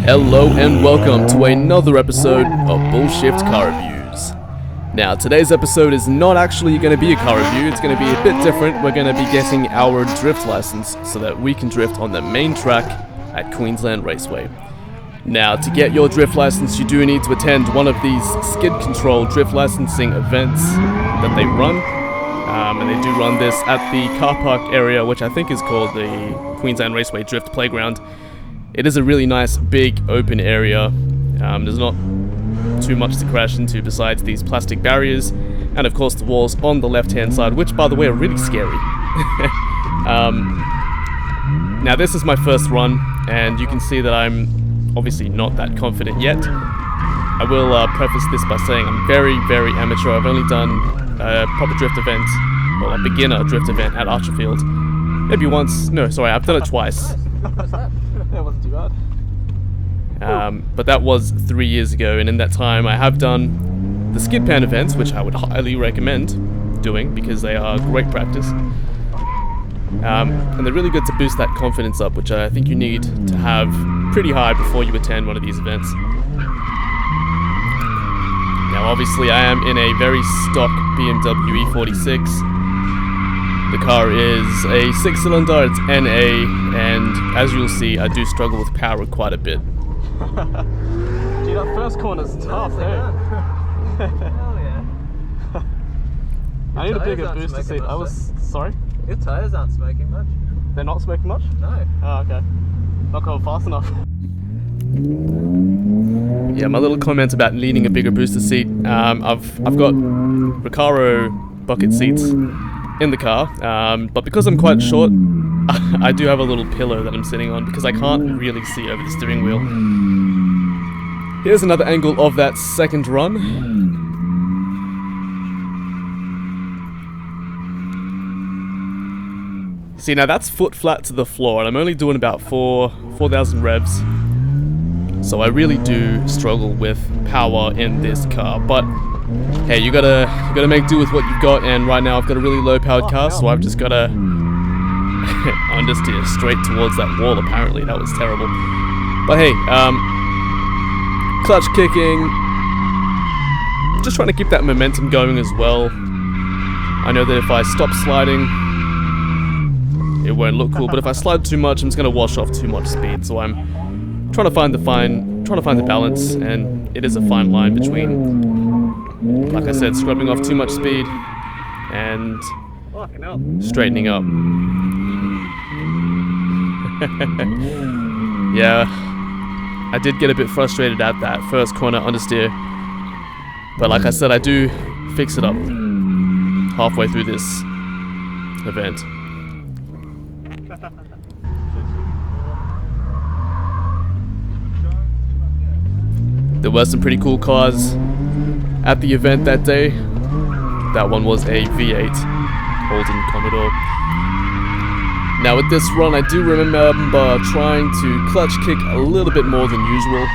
Hello and welcome to another episode of Bullshift Car Reviews. Now, today's episode is not actually going to be a car review, it's going to be a bit different. We're going to be getting our drift license so that we can drift on the main track at Queensland Raceway. Now, to get your drift license, you do need to attend one of these skid control drift licensing events that they run. And they do run this at the car park area, which I think is called the Queensland Raceway Drift Playground. It is a really nice, big, open area. There's not too much to crash into besides these plastic barriers, and of course the walls on the left-hand side, which, by the way, are really scary. Now, this is my first run, and you can see that I'm obviously not that confident yet. I will preface this by saying I'm very, very amateur. I've only done a proper drift event, well, a beginner drift event at Archerfield. Maybe once. No, sorry, I've done it twice. That wasn't too bad. But that was 3 years ago, and in that time I have done the skid pan events, which I would highly recommend doing because they are great practice. And they're really good to boost that confidence up, which I think you need to have pretty high before you attend one of these events. Now, obviously I am in a very stock BMW E46. The car is a 6-cylinder, it's NA, and as you'll see, I do struggle with power quite a bit. Gee, that first corner's tough, eh? Hell yeah. I need a bigger booster seat. Sorry? Your tyres aren't smoking much. They're not smoking much? No. Oh, okay. Not going fast enough. Yeah, my little comment about needing a bigger booster seat. I've got Recaro bucket seats in the car, but because I'm quite short, I do have a little pillow that I'm sitting on because I can't really see over the steering wheel. Here's another angle of that second run. See, now that's foot flat to the floor, and I'm only doing about 4,000 revs. So I really do struggle with power in this car, but hey, you gotta make do with what you've got, and right now I've got a really low powered car, so I've just gotta understeer straight towards that wall. Apparently that was terrible, but hey, clutch kicking, just trying to keep that momentum going as well. I know that if I stop sliding, it won't look cool, but if I slide too much, I'm just gonna wash off too much speed. So I'm trying to find the balance, and it is a fine line between, like I said, scrubbing off too much speed and straightening up. Yeah, I did get a bit frustrated at that first corner understeer, but like I said, I do fix it up halfway through this event. There were some pretty cool cars at the event that day. That one was a V8 Holden Commodore. Now with this run, I do remember trying to clutch kick a little bit more than usual.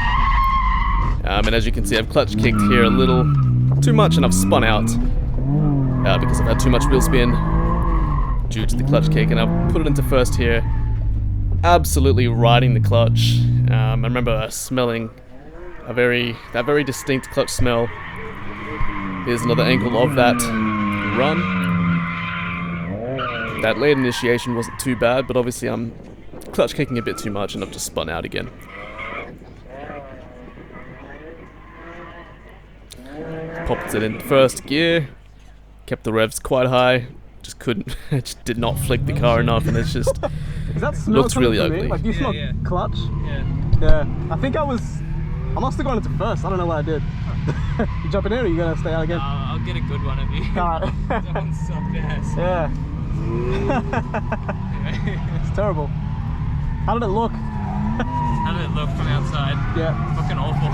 And as you can see, I've clutch kicked here a little too much, and I've spun out because I've had too much wheel spin due to the clutch kick, and I've put it into first here, absolutely riding the clutch. I remember smelling that very distinct clutch smell. Here's another angle of that run. That late initiation wasn't too bad, but obviously I'm clutch kicking a bit too much and I've just spun out again. Popped it in first gear, kept the revs quite high, just couldn't, just did not flick the car enough, and it's just looks really ugly. Like, you smell clutch? Yeah. Yeah. I think I must have gone into first. I don't know what I did. You jumping in, or you gonna stay out again? I'll get a good one of you. Alright. That one sucked ass. Yeah. It's terrible. How did it look? How did it look from outside? Yeah. Fucking awful.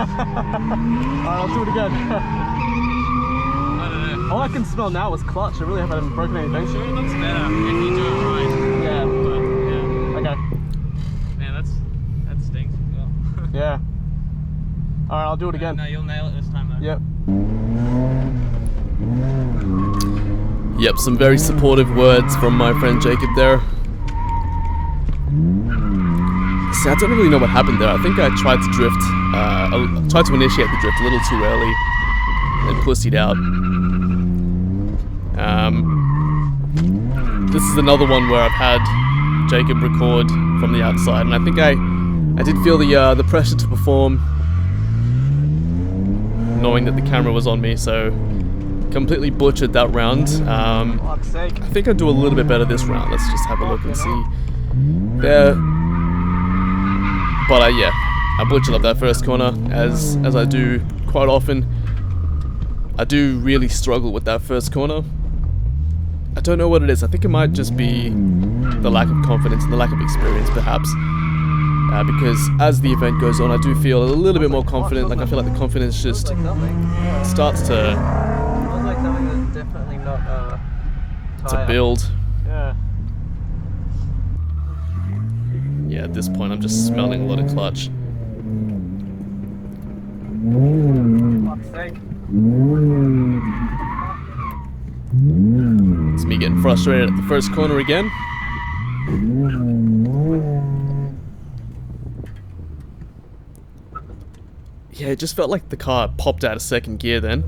Alright, I'll do it again. I don't know. All I can smell now is clutch. I really haven't broken anything. I'm sure it looks better if you do it right. Yeah. But yeah. Okay. Man, that stinks as well. Yeah. Alright, I'll do it again. No, you'll nail it this time though. Yep. Yep, some very supportive words from my friend Jacob there. honestly, I don't really know what happened there. I think I tried to drift, tried to initiate the drift a little too early, and pussied out. This is another one where I've had Jacob record from the outside, and I think I did feel the pressure to perform, knowing that the camera was on me, so completely butchered that round. I think I'll do a little bit better this round. Let's just have a look and see. There. But yeah, I butchered up that first corner, as I do quite often. I do really struggle with that first corner. I don't know what it is. I think it might just be the lack of confidence and the lack of experience, perhaps. Because as the event goes on, I do feel a little bit more confident. Like I feel like the confidence just starts to build. Yeah. Yeah, at this point, I'm just smelling a lot of clutch. It's me getting frustrated at the first corner again. Yeah, it just felt like the car popped out of second gear then.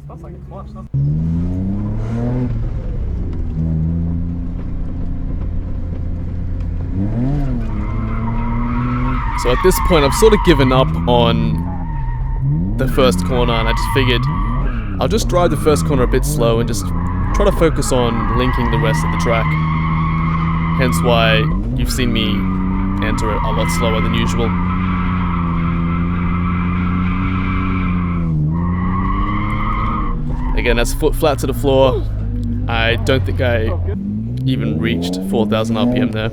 Smells like a clutch, doesn't it? So at this point, I've sort of given up on the first corner, and I just figured I'll just drive the first corner a bit slow and just try to focus on linking the rest of the track. Hence why you've seen me enter it a lot slower than usual. Again, that's foot flat to the floor. I don't think I even reached 4,000 RPM there.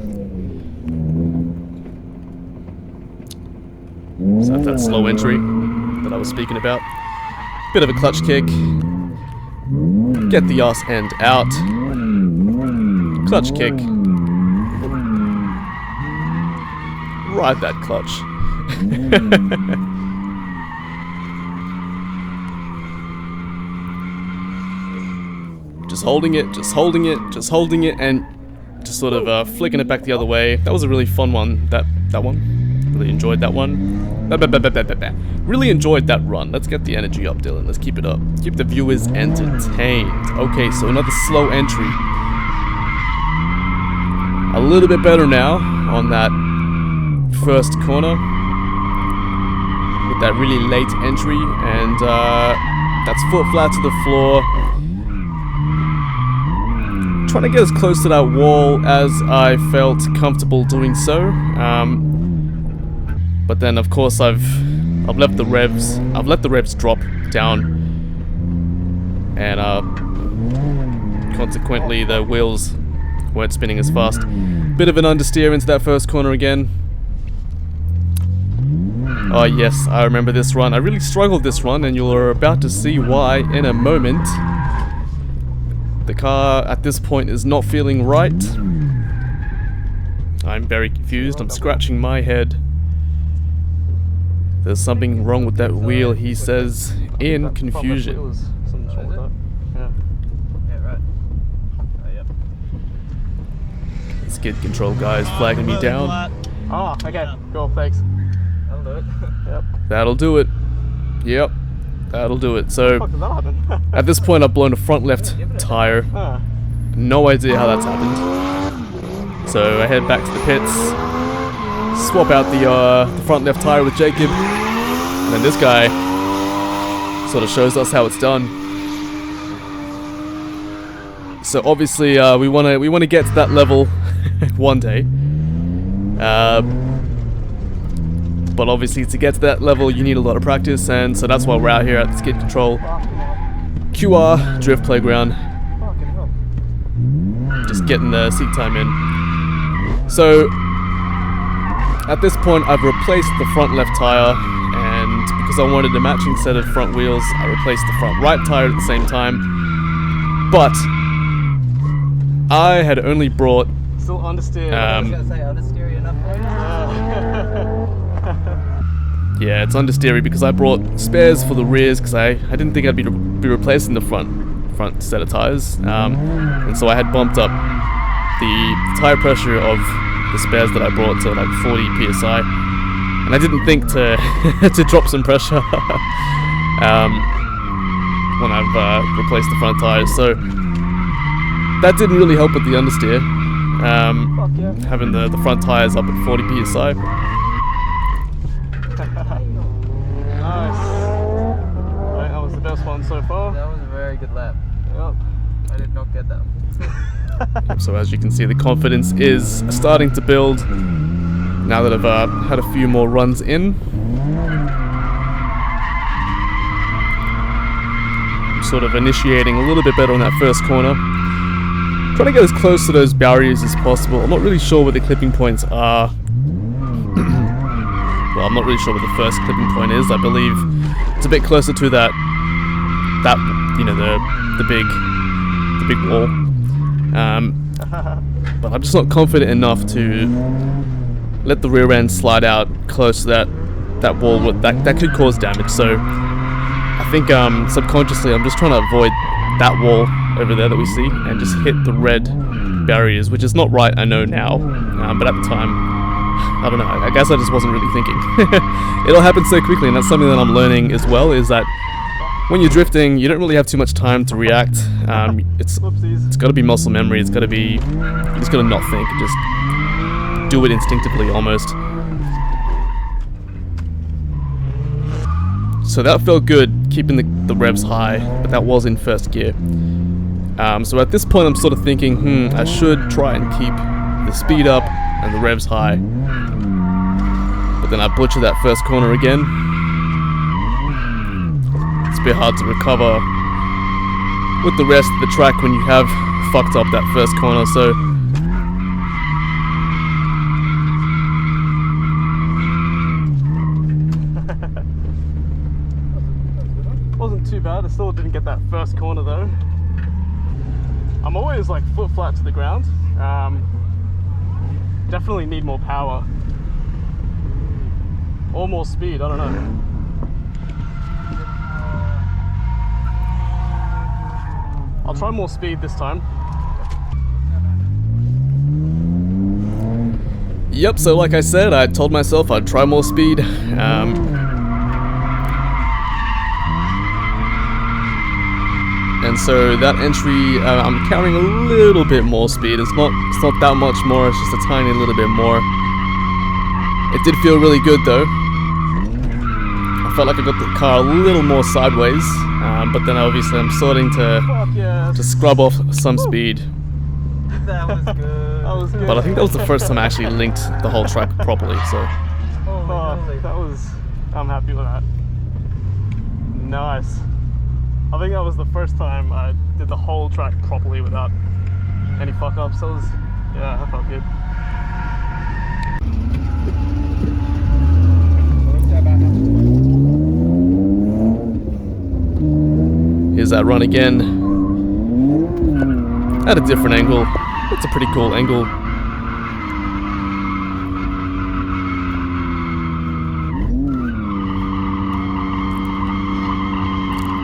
So that's that slow entry that I was speaking about. Bit of a clutch kick. Get the ass end out. Clutch kick. Ride that clutch. Just holding it, just holding it, just holding it, and just sort of flicking it back the other way. That was a really fun one, that one. Really enjoyed that one. Really enjoyed that run. Let's get the energy up, Dylan. Let's keep it up. Keep the viewers entertained. Okay, so another slow entry. A little bit better now on that first corner with that really late entry, and that's foot flat to the floor. Trying to get as close to that wall as I felt comfortable doing so. But then, of course, I've let the revs drop down, and consequently the wheels weren't spinning as fast. Bit of an understeer into that first corner again. Oh yes, I remember this run. I really struggled this run, and you're about to see why in a moment. The car at this point is not feeling right. I'm very confused. I'm scratching my head. There's something wrong with that wheel, he says, in confusion. Skid control guys flagging me down. Oh, okay. Cool, thanks. That'll do it. Yep. That'll do it. Yep. That'll do it. So, What the fuck did that happen? at this point I've blown a front left tire. No idea how that's happened. So I head back to the pits, swap out the front left tire with Jacob, and then this guy sort of shows us how it's done. So obviously we wanna get to that level one day. But obviously to get to that level you need a lot of practice, and so that's why we're out here at the Skid Control QR Drift Playground. Just getting the seat time in. So at this point I've replaced the front left tire, and because I wanted a matching set of front wheels, I replaced the front right tire at the same time. But I had only brought Still understeer. I was gonna say understeer enough. yeah, it's understeery because I brought spares for the rears because I didn't think I'd be replacing the front front set of tires, and so I had bumped up the tire pressure of the spares that I brought to like 40 psi, and I didn't think to to drop some pressure when I've replaced the front tires. So that didn't really help with the understeer. Having the front tires up at 40 psi. Nice. Right, that was the best one so far. That was a very good lap. Yep. I did not get that. So as you can see, the confidence is starting to build now that I've had a few more runs in. I'm sort of initiating a little bit better on that first corner. Trying to get as close to those barriers as possible. I'm not really sure where the clipping points are. Well, I'm not really sure where the first clipping point is. I believe it's a bit closer to that you know, the big wall. But I'm just not confident enough to let the rear end slide out close to that wall. That could cause damage. So I think subconsciously I'm just trying to avoid that wall over there that we see and just hit the red barriers, which is not right, I know now, but at the time, I don't know, I guess I just wasn't really thinking. It all happened so quickly, and that's something that I'm learning as well, is that when you're drifting, you don't really have too much time to react. It's got to be muscle memory. It's got to be, you just got to not think and just do it instinctively almost. So that felt good, keeping the revs high, but that was in first gear. So at this point I'm sort of thinking, I should try and keep the speed up and the revs high. But then I butchered that first corner again. It's a bit hard to recover with the rest of the track when you have fucked up that first corner, so wasn't too bad. I still didn't get that first corner though. I'm always like foot flat to the ground. Definitely need more power or more speed, I don't know. I'll try more speed this time. Yep, so like I said, I told myself I'd try more speed. And so that entry, I'm carrying a little bit more speed. It's not that much more, it's just a tiny little bit more. It did feel really good though. I felt like I got the car a little more sideways, but then obviously I'm starting to scrub off some speed. That was good. That was good. But I think that was the first time I actually linked the whole track properly, so. That was, I'm happy with that. Nice. I think that was the first time I did the whole track properly without any fuck ups. So yeah, that felt good. Here's that run again. At a different angle. It's a pretty cool angle.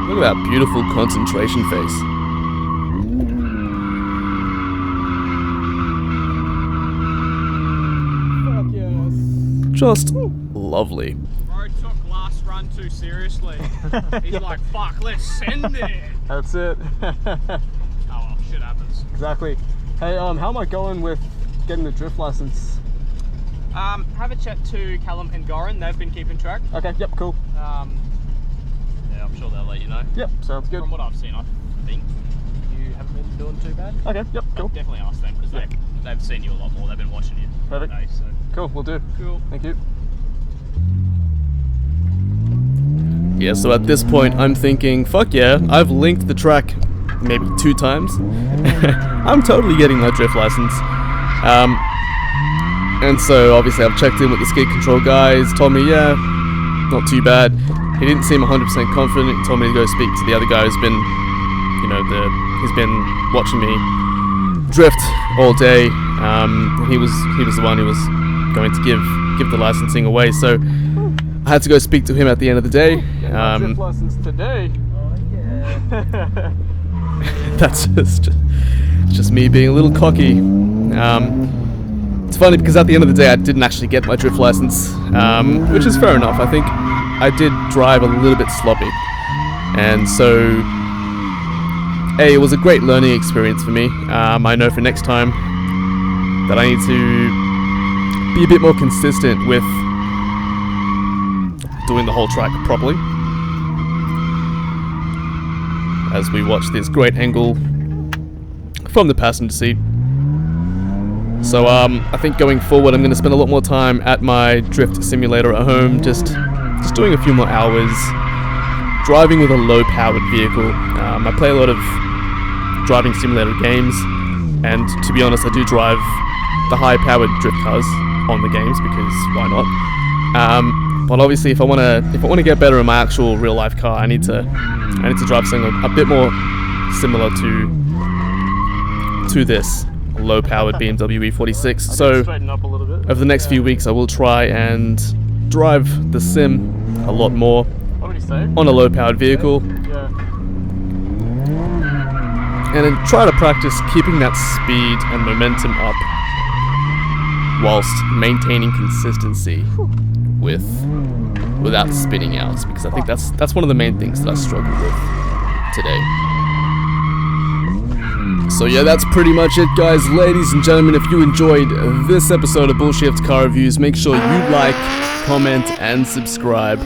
Look at that beautiful concentration face. Fuck yes. Just lovely. Bro took last run too seriously. He's like, fuck, let's send it. That's it. Oh well, shit happens. Exactly. Hey, how am I going with getting the drift license? Have a chat to Callum and Goran. They've been keeping track. Okay, yep, cool. Yeah, I'm sure they'll let you know. Yep, sounds good. From what I've seen, I think you haven't been doing too bad. Okay, yep, cool. Definitely ask them because they've seen you a lot more. They've been watching you all Perfect. day. So Cool, we'll do. cool. Thank you. Yeah, so at this point I'm thinking, fuck yeah, I've linked the track maybe 2 times. I'm totally getting my drift license. And so obviously I've checked in with the skid control guys, told me, yeah, not too bad. He didn't seem 100% confident. He told me to go speak to the other guy who's been, you know, he's been watching me drift all day. He was the one who was going to give the licensing away. So I had to go speak to him at the end of the day. Get my drift license today. Oh yeah. That's just me being a little cocky. It's funny because at the end of the day I didn't actually get my drift license, which is fair enough. I think I did drive a little bit sloppy, and so it was a great learning experience for me. I know for next time that I need to be a bit more consistent with doing the whole track properly. As we watch this great angle from the passenger seat. So I think going forward I'm going to spend a lot more time at my drift simulator at home, just doing a few more hours, driving with a low-powered vehicle. I play a lot of driving simulator games, and to be honest I do drive the high-powered drift cars on the games because why not? But obviously if I want to get better in my actual real-life car, I need to drive something a bit more similar to this low-powered BMW E46. So Straighten up a little bit. over the next few weeks I will try and drive the sim a lot more What would you say? on a low-powered vehicle, Yeah. and then try to practice keeping that speed and momentum up whilst maintaining consistency without spinning out, because I think that's one of the main things that I struggle with today. So yeah, that's pretty much it, guys. Ladies and gentlemen, if you enjoyed this episode of Bullshift Car Reviews, make sure you like, comment, and subscribe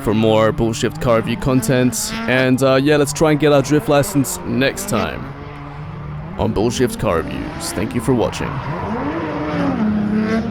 for more Bullshift Car Review content. And yeah, let's try and get our drift license next time on Bullshift Car Reviews. Thank you for watching.